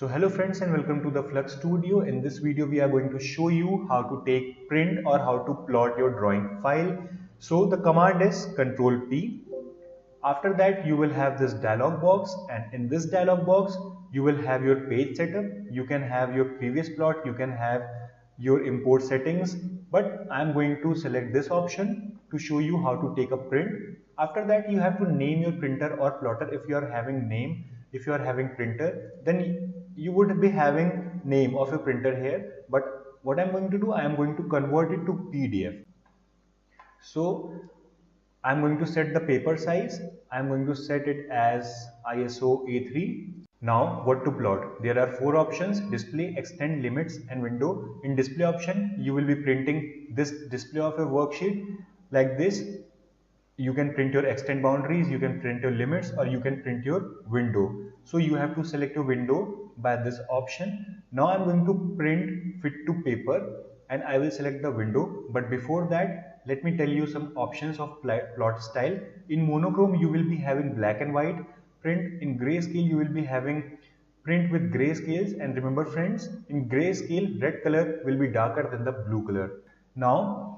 So hello friends and welcome to the Flux Studio. In this video we are going to show you how to take print or how to plot your drawing file. So the command is Control P. After that you will have this dialog box, and in this dialog box you will have your page setup. You can have your previous plot, you can have your import settings, but I am going to select this option to show you how to take a print. After that you have to name your printer or plotter. If you are having name, if you are having printer, then you would be having name of your printer here, but what I'm going to do, I am going to convert it to PDF. So I'm going to set the paper size. I'm going to set it as ISO A3. Now what to plot? There are four options: display, extend, limits and window. In display option, you will be printing this display of a worksheet like this. You can print your extend boundaries, you can print your limits, or you can print your window. So you have to select your window by this option. Now I'm going to print fit to paper and I will select the window. But before that, let me tell you some options of plot style. In monochrome, you will be having black and white print. In grayscale, you will be having print with grayscales. And remember friends, in grayscale, red color will be darker than the blue color. Now,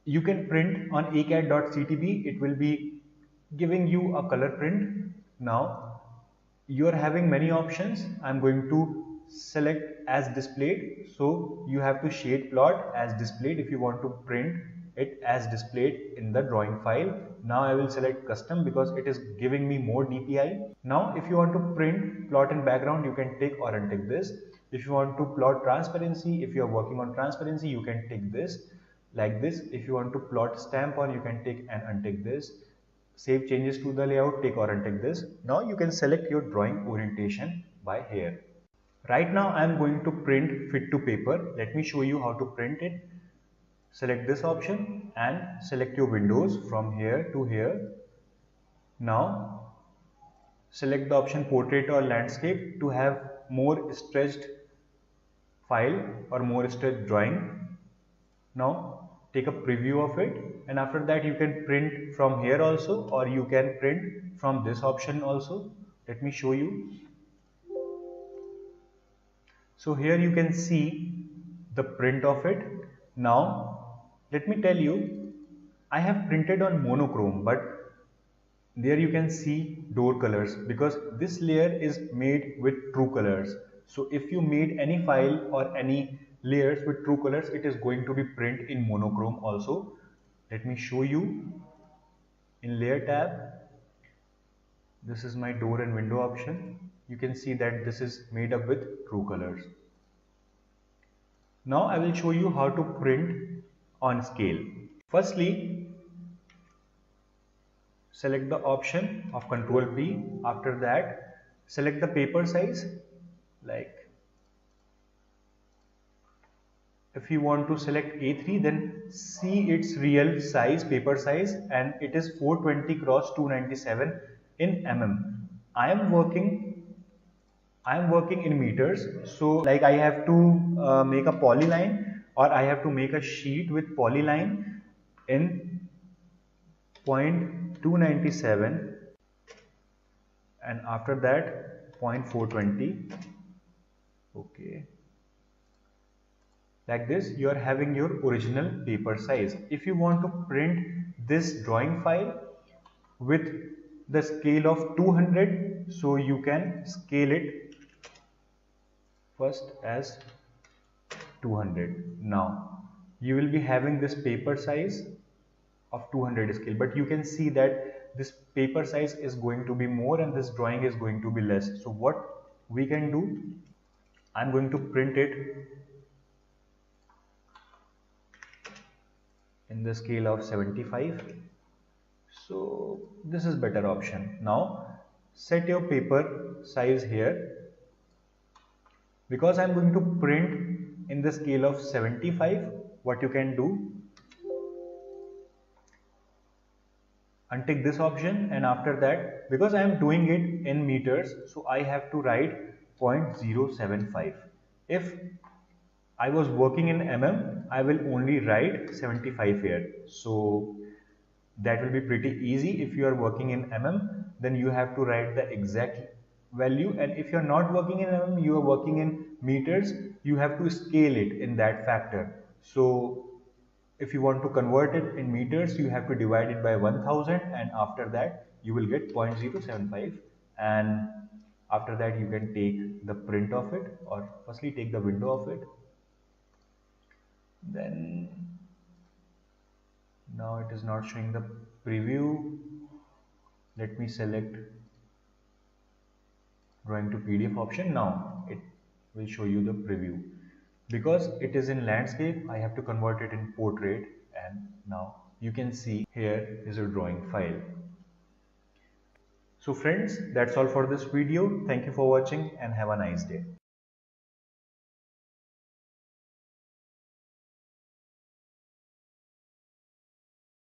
you can print on acad.ctb. It will be giving you a color print. Now you are having many options. I'm going to select as displayed. So you have to shade plot as displayed if you want to print it as displayed in the drawing file. Now I will select custom because it is giving me more DPI. Now if you want to print plot in background, you can take or untick this. If you want to plot transparency, if you are working on transparency, you can take this like this. If you want to plot stamp on, you can take and untick this. Save changes to the layout, take or untick this. Now you can select your drawing orientation by here. Right now I am going to print fit to paper. Let me show you how to print it. Select this option and select your windows from here to here. Now select the option portrait or landscape to have more stretched file or more stretched drawing. Now take a preview of it, and after that you can print from here also, or you can print from this option also. Let me show you. So here you can see the print of it. Now let me tell you, I have printed on monochrome, but there you can see door colors because this layer is made with true colors. So if you made any file or any layers with true colors, it is going to be print in monochrome also. Let me show you. In layer tab, this is my door and window option. You can see that this is made up with true colors. Now I will show you how to print on scale. Firstly, select the option of Control P. After that, select the paper size. Like if you want to select A3, then see its real size, paper size, and it is 420 cross 297 in mm. I am working in meters. So like I have to make a polyline, or I have to make a sheet with polyline in 0.297, and after that 0.420. Okay, like this you are having your original paper size. If you want to print this drawing file with the scale of 200, so you can scale it first as 200. Now you will be having this paper size of 200 scale, but you can see that this paper size is going to be more and this drawing is going to be less. So what we can do, I'm going to print it in the scale of 75. So this is better option. Now set your paper size here. Because I'm going to print in the scale of 75, what you can do, untick this option, and after that, because I am doing it in meters, so I have to write 0.075. If I was working in mm, I will only write 75 here. So that will be pretty easy. If you are working in mm, then you have to write the exact value, and if you're not working in mm, you are working in meters, you have to scale it in that factor. So if you want to convert it in meters, you have to divide it by 1000, and after that you will get 0.075, and after that you can take the print of it, or firstly take the window of it. Then now it is not showing the preview. Let me select drawing to PDF option. Now it will show you the preview. Because it is in landscape, I have to convert it in portrait, and now you can see here is a drawing file. So friends, that's all for this video. Thank you for watching and have a nice day.